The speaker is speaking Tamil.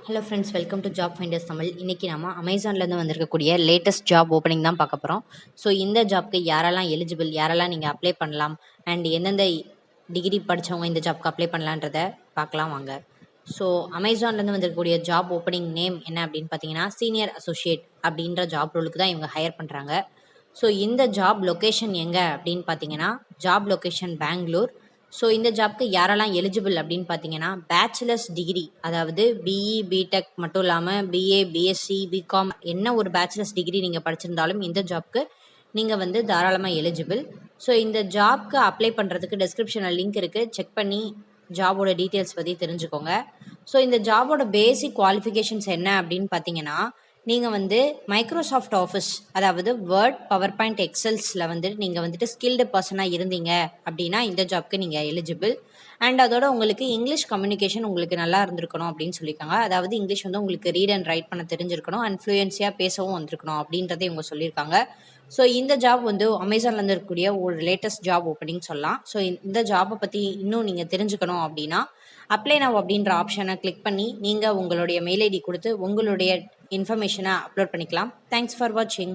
Hello friends, welcome to job finders Tamil. இன்றைக்கி நம்ம அமேசான்லேருந்து வந்திருக்கக்கூடிய லேட்டஸ்ட் ஜாப் ஓப்பனிங் தான் பார்க்க போகிறோம். ஸோ இந்த ஜாப்க்கு யாரெல்லாம் எலிஜிபிள், யாரெல்லாம் நீங்கள் அப்ளை பண்ணலாம் அண்ட் எந்தெந்த டிகிரி படித்தவங்க இந்த ஜாப்க்கு அப்ளை பண்ணலான்றதை பார்க்கலாம் வாங்க. ஸோ அமேசான்லேருந்து வந்திருக்கக்கூடிய ஜாப் ஓப்பனிங் நேம் என்ன அப்படின்னு பார்த்தீங்கன்னா, சீனியர் அசோசியேட் அப்படின்ற ஜாப் ரோலுக்கு தான் இவங்க ஹையர் பண்ணுறாங்க. ஸோ இந்த ஜாப் லொக்கேஷன் எங்கே அப்படின்னு பார்த்தீங்கன்னா, ஜாப் லொக்கேஷன் பெங்களூர். ஸோ இந்த ஜாப்க்கு யாரெல்லாம் எலிஜிபிள் அப்படின்னு பார்த்தீங்கன்னா, பேச்சுலர்ஸ் டிகிரி, அதாவது பிஇ பிடெக் மட்டும் இல்லாமல் பிஏ பிஎஸ்சி பிகாம் என்ன ஒரு பேச்சுலர்ஸ் டிகிரி நீங்கள் படிச்சிருந்தாலும் இந்த ஜாப்க்கு நீங்கள் தாராளமாக எலிஜிபிள். ஸோ இந்த ஜாப்க்கு அப்ளை பண்ணுறதுக்கு டிஸ்கிரிப்ஷனில் லிங்க் இருக்குது, செக் பண்ணி ஜாபோட டீட்டெயில்ஸ் பற்றி தெரிஞ்சுக்கோங்க. ஸோ இந்த ஜாபோட பேசிக் குவாலிஃபிகேஷன்ஸ் என்ன அப்படின்னு பார்த்தீங்கன்னா, நீங்கள் மைக்ரோசாஃப்ட் ஆஃபீஸ், அதாவது வேர்ட், பவர் பாயிண்ட், எக்ஸல்ஸில் நீங்கள் ஸ்கில்டு பர்சனாக இருந்தீங்க அப்படின்னா இந்த ஜாப்க்கு நீங்கள் எலிஜிபிள். அண்ட் அதோட உங்களுக்கு இங்கிலீஷ் கம்யூனிகேஷன் உங்களுக்கு நல்லா இருந்திருக்கணும் அப்படின்னு சொல்லியிருக்காங்க. அதாவது இங்கிலீஷ் உங்களுக்கு ரீட் அண்ட் ரைட் பண்ண தெரிஞ்சிருக்கணும் அண்ட் ஃப்ளூயன்சியாக பேசவும் வந்திருக்கணும் அப்படின்றத இவங்க சொல்லியிருக்காங்க. ஸோ இந்த ஜாப் அமேசான்லேருந்து இருக்கக்கூடிய ஒரு லேட்டஸ்ட் ஜாப் ஓப்பனிங் சொல்லலாம். ஸோ இந்த ஜாப்பை பற்றி இன்னும் நீங்கள் தெரிஞ்சுக்கணும் அப்படின்னா அப்ளை நவ் அப்படின்ற ஆப்ஷனை கிளிக் பண்ணி நீங்கள் உங்களுடைய மெயில் ஐடி கொடுத்து உங்களுடைய இன்ஃபர்மேஷனை அப்லோட் பண்ணிக்கலாம். தேங்க்ஸ் ஃபார் வாட்சிங்.